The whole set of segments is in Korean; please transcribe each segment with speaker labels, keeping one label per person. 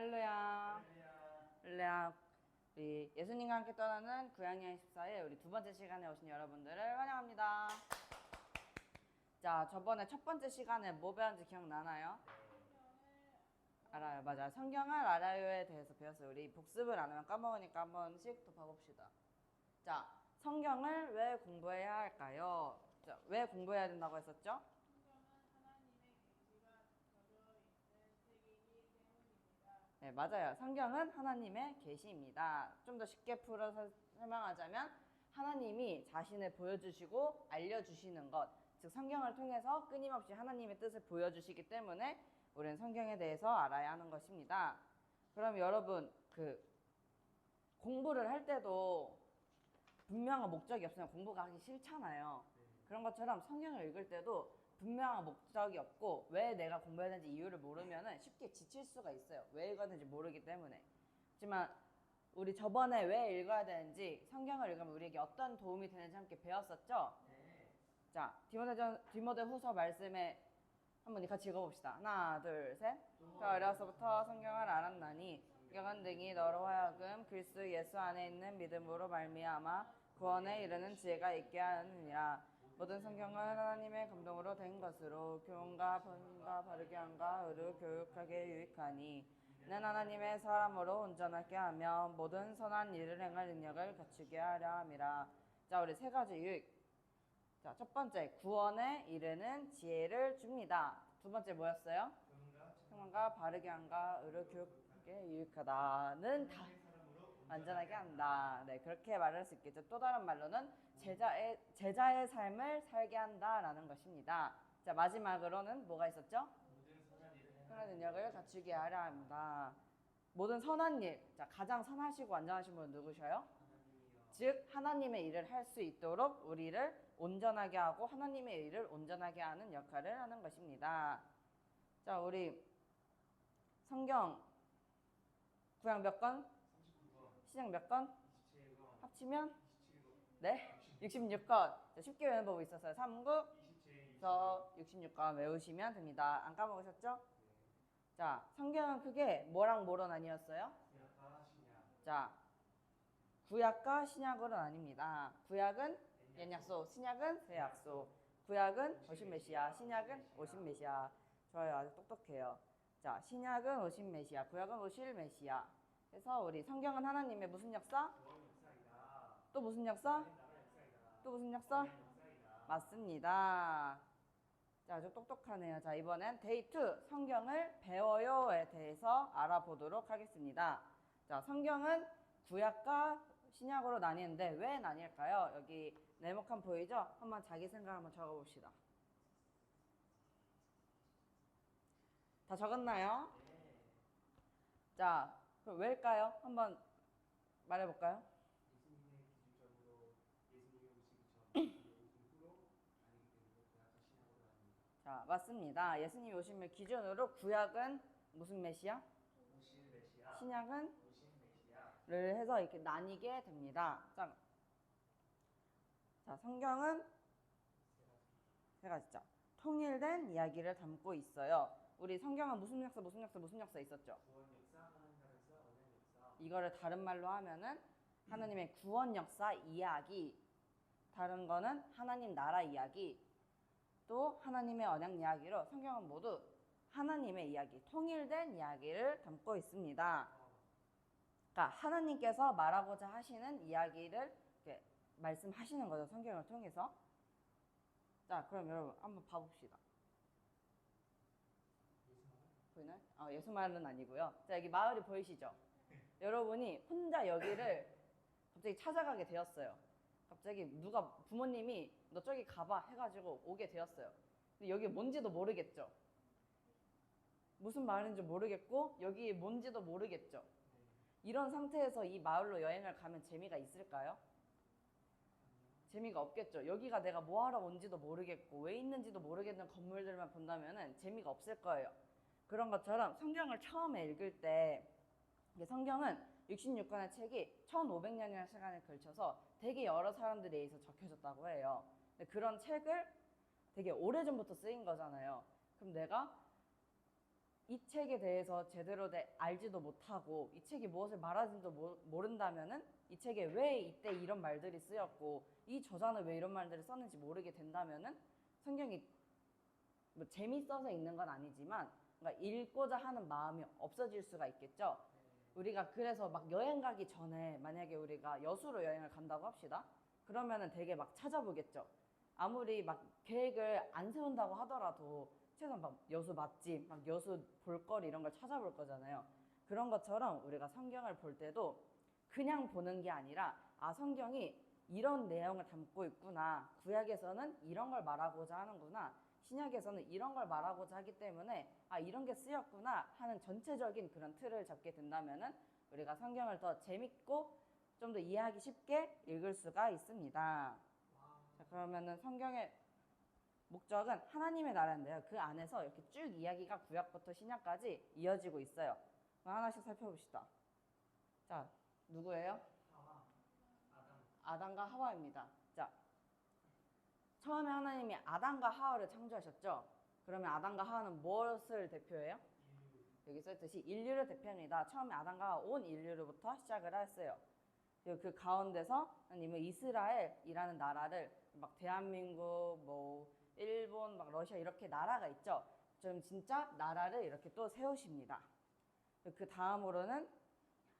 Speaker 1: 할렐루야. 할렐루야. 우리 예수님과 함께 떠나는 구약여행 14일 우리 두 번째 시간에 오신 여러분들을 환영합니다. 자, 저번에 첫 번째 시간에 뭐 배웠는지 기억나나요? 알아요. 맞아요. 성경을 알아요에 대해서 배웠어요. 우리 복습을 안 하면 까먹으니까 한 번씩 더 봐봅시다. 자, 성경을 왜 공부해야 할까요? 자, 왜 공부해야 된다고 했었죠? 네, 맞아요. 성경은 하나님의 계시입니다. 좀 더 쉽게 풀어서 설명하자면 하나님이 자신을 보여주시고 알려주시는 것, 즉 성경을 통해서 끊임없이 하나님의 뜻을 보여주시기 때문에 우리는 성경에 대해서 알아야 하는 것입니다. 그럼 여러분, 공부를 할 때도 분명한 목적이 없으면 공부가 하기 싫잖아요. 그런 것처럼 성경을 읽을 때도 분명한 목적이 없고 왜 내가 공부해야 되는지 이유를 모르면 쉽게 지칠 수가 있어요. 왜 읽어야 되는지 모르기 때문에. 하지만 우리 저번에 왜 읽어야 되는지, 성경을 읽으면 우리에게 어떤 도움이 되는지 함께 배웠었죠? 자, 디모데후서 말씀에 한번 같이 읽어봅시다. 하나, 둘, 셋. 어려서부터 성경을 알았나니 성경은 능히 너로 하여금 그리스도 예수 안에 있는 믿음으로 말미암아 구원에 이르는 지혜가 있게 하느니라. 모든 성경은 하나님의 감동으로 된 것으로 교훈과 번과 바르게 함과 의로 교육하게 유익하니 이는 하나님의 사람으로 온전하게 하며 모든 선한 일을 행할 능력을 갖추게 하려 함이라. 자, 우리 세 가지 유익. 자, 첫 번째, 구원에 이르는 지혜를 줍니다. 두 번째 뭐였어요? 평안과 바르게 함과 의로 교육하게 유익하다는 다 완전하게 한다. 네, 그렇게 말할 수 있겠죠. 또 다른 말로는 제자의 삶을 살게 한다라는 것입니다. 자, 마지막으로는 뭐가 있었죠? 선한 능력을 갖추게 하려 합니다. 모든 선한 일. 자, 가장 선하시고 완전하신 분은 누구셔요? 즉 하나님의 일을 할 수 있도록 우리를 온전하게 하고 하나님의 일을 온전하게 하는 역할을 하는 것입니다. 자, 우리 성경 구약 몇 권? 신약 몇 권? 합치면? 네? 66권. 쉽게 외우는 법이 있었어요. 삼국서 66권 외우시면 됩니다. 안 까먹으셨죠? 자, 성경은 크게 뭐랑 뭐로 나뉘었어요? 자, 구약과 신약으로 나뉩니다. 구약은 옛약속, 신약은 새약속. 구약은 오신 메시아, 신약은 오신 메시아. 좋아요, 아주 똑똑해요. 자, 신약은 오신 메시아, 구약은 오실 메시아. 그래서 우리 성경은 하나님의 무슨 역사? 또 무슨 역사? 또 무슨 역사? 맞습니다. 자, 아주 똑똑하네요. 자, 이번엔 데이 2 성경을 배워요에 대해서 알아보도록 하겠습니다. 자, 성경은 구약과 신약으로 나뉘는데 왜 나뉠까요? 여기 네모칸 보이죠? 한번 자기 생각 한번 적어봅시다. 다 적었나요? 자, 그럼 왜일까요? 한번 말해볼까요?
Speaker 2: 예수님의 기준적으로 예수님이 오시기 전 후로 아니기 때문에 구약과 신약으로 나뉩니다.
Speaker 1: 자, 맞습니다. 예수님이 오심을 기준으로 구약은 무슨 메시아?
Speaker 2: 오실 메시아.
Speaker 1: 신약은
Speaker 2: 오신 메시아.
Speaker 1: 를 해서 이렇게 나뉘게 됩니다. 자, 성경은 세 가지죠. 통일된 이야기를 담고 있어요. 우리 성경은 무슨 역사 있었죠?
Speaker 2: 구원 역사, 하나님 나라 역사, 언약 역사.
Speaker 1: 이거를 다른 말로 하면은 하나님의 구원 역사 이야기, 다른 거는 하나님 나라 이야기, 또 하나님의 언약 이야기로 성경은 모두 하나님의 이야기, 통일된 이야기를 담고 있습니다. 그러니까 하나님께서 말하고자 하시는 이야기를 이렇게 말씀하시는 거죠. 성경을 통해서. 자, 그럼 여러분 한번 봐봅시다. 보이나요? 예수마을은 아니고요. 자, 여기 마을이 보이시죠? 여러분이 혼자 여기를 갑자기 찾아가게 되었어요. 갑자기 누가 부모님이 너 저기 가봐 해가지고 오게 되었어요. 근데 여기 뭔지도 모르겠죠. 무슨 마을인지 모르겠고 여기 뭔지도 모르겠죠. 이런 상태에서 이 마을로 여행을 가면 재미가 있을까요? 재미가 없겠죠. 여기가 내가 뭐하러 온지도 모르겠고 왜 있는지도 모르겠는 건물들만 본다면 재미가 없을 거예요. 그런 것처럼 성경을 처음에 읽을 때 성경은 66권의 책이 1500년이라는 시간에 걸쳐서 되게 여러 사람들에 의해서 적혀졌다고 해요. 근데 그런 책을 되게 오래전부터 쓰인 거잖아요. 그럼 내가 이 책에 대해서 제대로 알지도 못하고 이 책이 무엇을 말하는지도 모른다면은 이 책에 왜 이때 이런 말들이 쓰였고 이 저자는 왜 이런 말들을 썼는지 모르게 된다면은 성경이 뭐 재밌어서 읽는 건 아니지만 그러니까 읽고자 하는 마음이 없어질 수가 있겠죠. 우리가 그래서 막 여행 가기 전에 만약에 우리가 여수로 여행을 간다고 합시다. 그러면은 되게 막 찾아보겠죠. 아무리 막 계획을 안 세운다고 하더라도 최소한 막 여수 맛집, 막 여수 볼거리 이런 걸 찾아볼 거잖아요. 그런 것처럼 우리가 성경을 볼 때도 그냥 보는 게 아니라 아, 성경이 이런 내용을 담고 있구나. 구약에서는 이런 걸 말하고자 하는구나. 신약에서는 이런 걸 말하고자 하기 때문에 아, 이런 게 쓰였구나 하는 전체적인 그런 틀을 잡게 된다면은 우리가 성경을 더 재밌고 좀 더 이해하기 쉽게 읽을 수가 있습니다. 자, 그러면은 성경의 목적은 하나님의 나라인데요. 그 안에서 이렇게 쭉 이야기가 구약부터 신약까지 이어지고 있어요. 하나씩 살펴봅시다. 자, 누구예요? 아담과 하와입니다. 자, 처음에 하나님이 아담과 하와를 창조하셨죠. 그러면 아담과 하와는 무엇을 대표해요? 여기 써있듯이 인류를 대표합니다. 처음에 아담과 하와 온 인류로부터 시작을 했어요. 그리고 그 가운데서 하나님은 이스라엘이라는 나라를 막 대한민국, 뭐 일본, 막 러시아 이렇게 나라가 있죠. 좀 진짜 나라를 이렇게 또 세우십니다. 그 다음으로는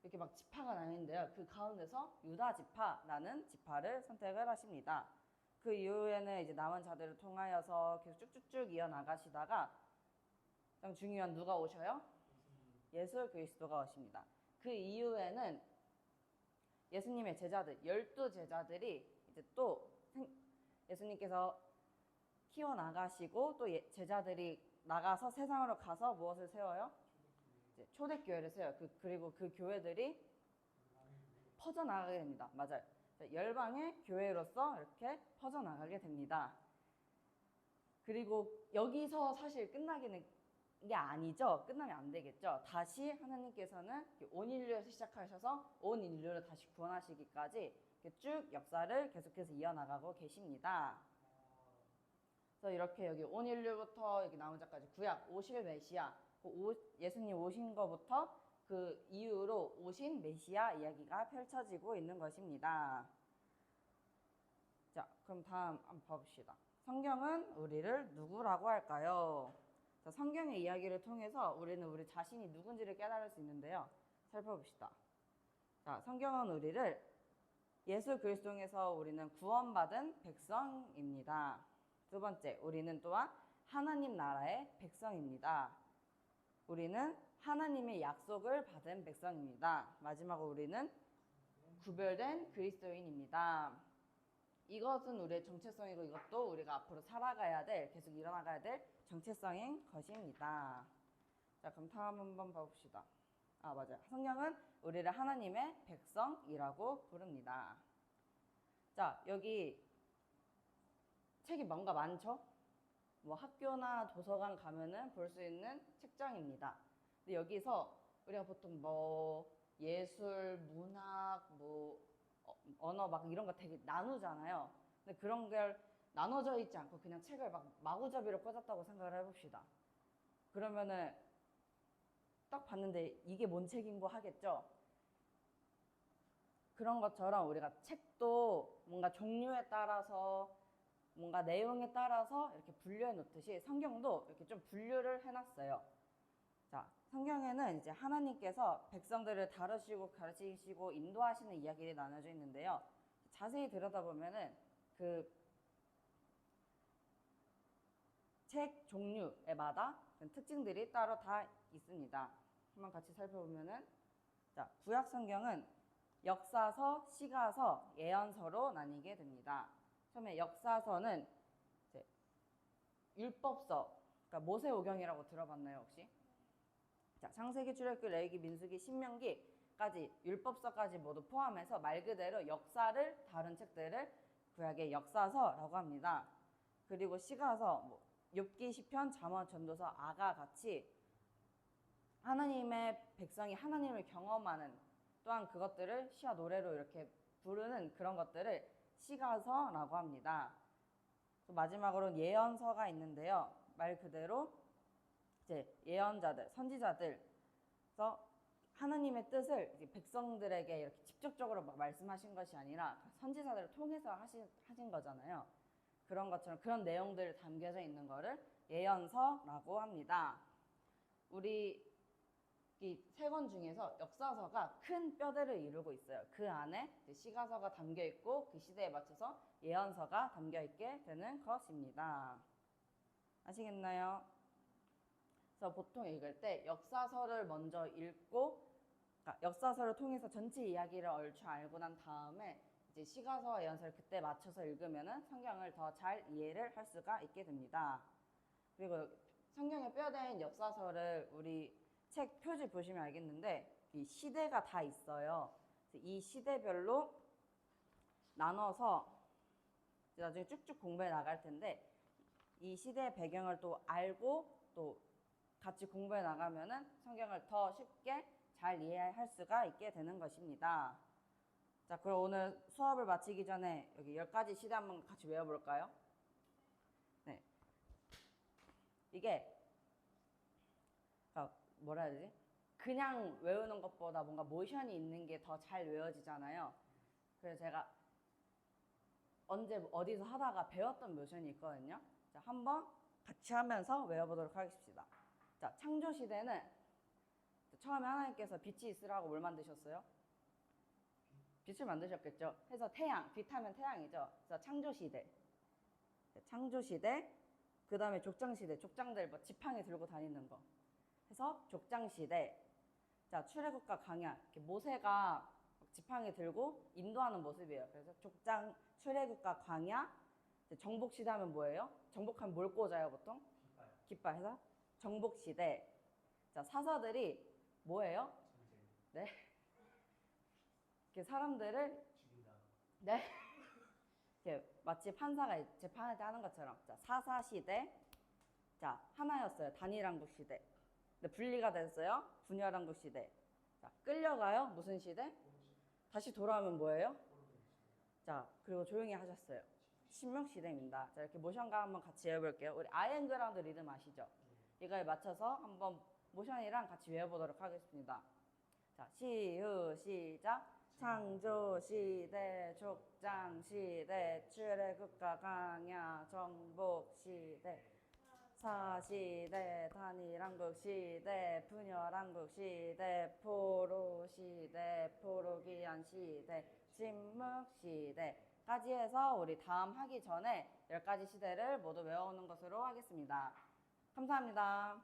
Speaker 1: 이렇게 막 지파가 나뉘는데요. 그 가운데서 유다 지파라는 지파를 선택을 하십니다. 그 이후에는 이제 남은 자들을 통하여서 계속 쭉쭉쭉 이어나가시다가 가장 중요한 누가 오셔요? 예수 그리스도가 오십니다. 그 이후에는 예수님의 제자들, 12제자들이 이제 또 예수님께서 키워나가시고 또 제자들이 나가서 세상으로 가서 무엇을 세워요? 이제 초대교회를 세워요. 그리고 그 교회들이 퍼져나가게 됩니다. 맞아요. 열방의 교회로서 이렇게 퍼져나가게 됩니다. 그리고 여기서 사실 끝나기는 게 아니죠. 끝나면 안 되겠죠. 다시 하나님께서는 온 인류에서 시작하셔서 온 인류를 다시 구원하시기까지 쭉 역사를 계속해서 이어나가고 계십니다. 그래서 이렇게 여기 온 인류부터 여기 나온 자까지 구약 오실 메시아, 예수님 오신 거부터 그 이후로 오신 메시아 이야기가 펼쳐지고 있는 것입니다. 자, 그럼 다음 한번 봐봅시다. 성경은 우리를 누구라고 할까요? 자, 성경의 이야기를 통해서 우리는 우리 자신이 누군지를 깨달을 수 있는데요. 살펴봅시다. 자, 성경은 우리를 예수 그리스도에서 우리는 구원받은 백성입니다. 두 번째, 우리는 또한 하나님 나라의 백성입니다. 우리는 하나님의 약속을 받은 백성입니다. 마지막으로 우리는 구별된 그리스도인입니다. 이것은 우리의 정체성이고 이것도 우리가 앞으로 살아가야 될, 계속 일어나가야 될 정체성인 것입니다. 자, 그럼 다음 한번 봐봅시다. 아, 맞아요. 성경은 우리를 하나님의 백성이라고 부릅니다. 자, 여기 책이 뭔가 많죠? 뭐 학교나 도서관 가면은 볼 수 있는 책장입니다. 근데 여기서 우리가 보통 뭐 예술, 문학, 뭐 언어 막 이런 거 되게 나누잖아요. 근데 그런 걸 나눠져 있지 않고 그냥 책을 막 마구잡이로 꽂았다고 생각을 해봅시다. 그러면은 딱 봤는데 이게 뭔 책인고 하겠죠? 그런 것처럼 우리가 책도 뭔가 종류에 따라서 뭔가 내용에 따라서 이렇게 분류해 놓듯이 성경도 이렇게 좀 분류를 해놨어요. 자, 성경에는 이제 하나님께서 백성들을 다루시고 가르치시고 인도하시는 이야기들이 나눠져 있는데요. 자세히 들여다보면은 그 책 종류에마다 특징들이 따로 다 있습니다. 한번 같이 살펴보면은 자, 구약 성경은 역사서, 시가서, 예언서로 나뉘게 됩니다. 처음에 역사서는 이제 율법서, 그러니까 모세오경이라고 들어봤나요 혹시? 자, 창세기, 출애굽기, 레위기, 민수기, 신명기까지 율법서까지 모두 포함해서 말 그대로 역사를 다룬 책들을 구약의 역사서라고 합니다. 그리고 시가서, 뭐 욥기, 시편, 잠언, 전도서, 아가 같이 하나님의 백성이 하나님을 경험하는 또한 그것들을 시와 노래로 이렇게 부르는 그런 것들을 시가서라고 합니다. 또 마지막으로 예언서가 있는데요. 말 그대로 이제 예언자들, 선지자들서 하나님의 뜻을 이제 백성들에게 이렇게 직접적으로 막 말씀하신 것이 아니라 선지자들을 통해서 하신 거잖아요. 그런 것처럼 그런 내용들이 담겨져 있는 거를 예언서라고 합니다. 우리 이 세 권 중에서 역사서가 큰 뼈대를 이루고 있어요. 그 안에 시가서가 담겨 있고 그 시대에 맞춰서 예언서가 담겨 있게 되는 것입니다. 아시겠나요? 그래서 보통 읽을 때 역사서를 먼저 읽고, 그러니까 역사서를 통해서 전체 이야기를 얼추 알고 난 다음에 이제 시가서와 예언서를 그때 맞춰서 읽으면은 성경을 더 잘 이해를 할 수가 있게 됩니다. 그리고 성경에 뼈대인 역사서를 우리 책 표지 보시면 알겠는데 이 시대가 다 있어요. 이 시대별로 나눠서 나중에 쭉쭉 공부해 나갈 텐데 이 시대의 배경을 또 알고 또 같이 공부해 나가면은 성경을 더 쉽게 잘 이해할 수가 있게 되는 것입니다. 자, 그럼 오늘 수업을 마치기 전에 여기 10가지 시대 한번 같이 외워볼까요? 네. 이게 뭐라 해야 되지? 그냥 외우는 것보다 뭔가 모션이 있는 게 더 잘 외워지잖아요. 그래서 제가 언제 어디서 하다가 배웠던 모션이 있거든요. 자, 한번 같이 하면서 외워보도록 하겠습니다. 자, 창조 시대는 처음에 하나님께서 빛이 있으라고 뭘 만드셨어요? 빛을 만드셨겠죠. 그래서 태양, 빛 하면 태양이죠. 그래서 창조 시대. 창조 시대. 그 다음에 족장 시대. 족장들 뭐 지팡이 들고 다니는 거. 해서 족장 시대. 자, 출애굽과 광야. 이렇게 모세가 지팡이 들고 인도하는 모습이에요. 그래서 족장, 출애굽과 광야. 정복 시대 하면 뭐예요? 정복하면 뭘 꽂아요, 보통? 깃발 해서 정복 시대. 자, 사사들이 뭐예요? 네. 이렇게 사람들을
Speaker 2: 죽인다.
Speaker 1: 네. 이렇게 마치 판사가 재판할 때 하는 것처럼. 자, 사사 시대. 자, 하나였어요. 단일왕국 시대. 근데 분리가 됐어요. 분열왕국 시대. 자, 끌려가요. 무슨 시대? 다시 돌아오면 뭐예요? 자, 그리고 조용히 하셨어요. 신명 시대입니다. 자, 이렇게 모션과 한번 같이 외워볼게요. 우리 아이앤그라운드 리듬 아시죠? 이거에 맞춰서 한번 모션이랑 같이 외워보도록 하겠습니다. 자, 시작. 창조 시대, 족장 시대, 출애굽과 광야, 정복 시대, 사시대, 단일왕국 시대, 분열왕국 시대, 포로 시대, 포로기한 시대, 침묵 시대까지 해서 우리 다음 하기 전에 10가지 시대를 모두 외워오는 것으로 하겠습니다. 감사합니다.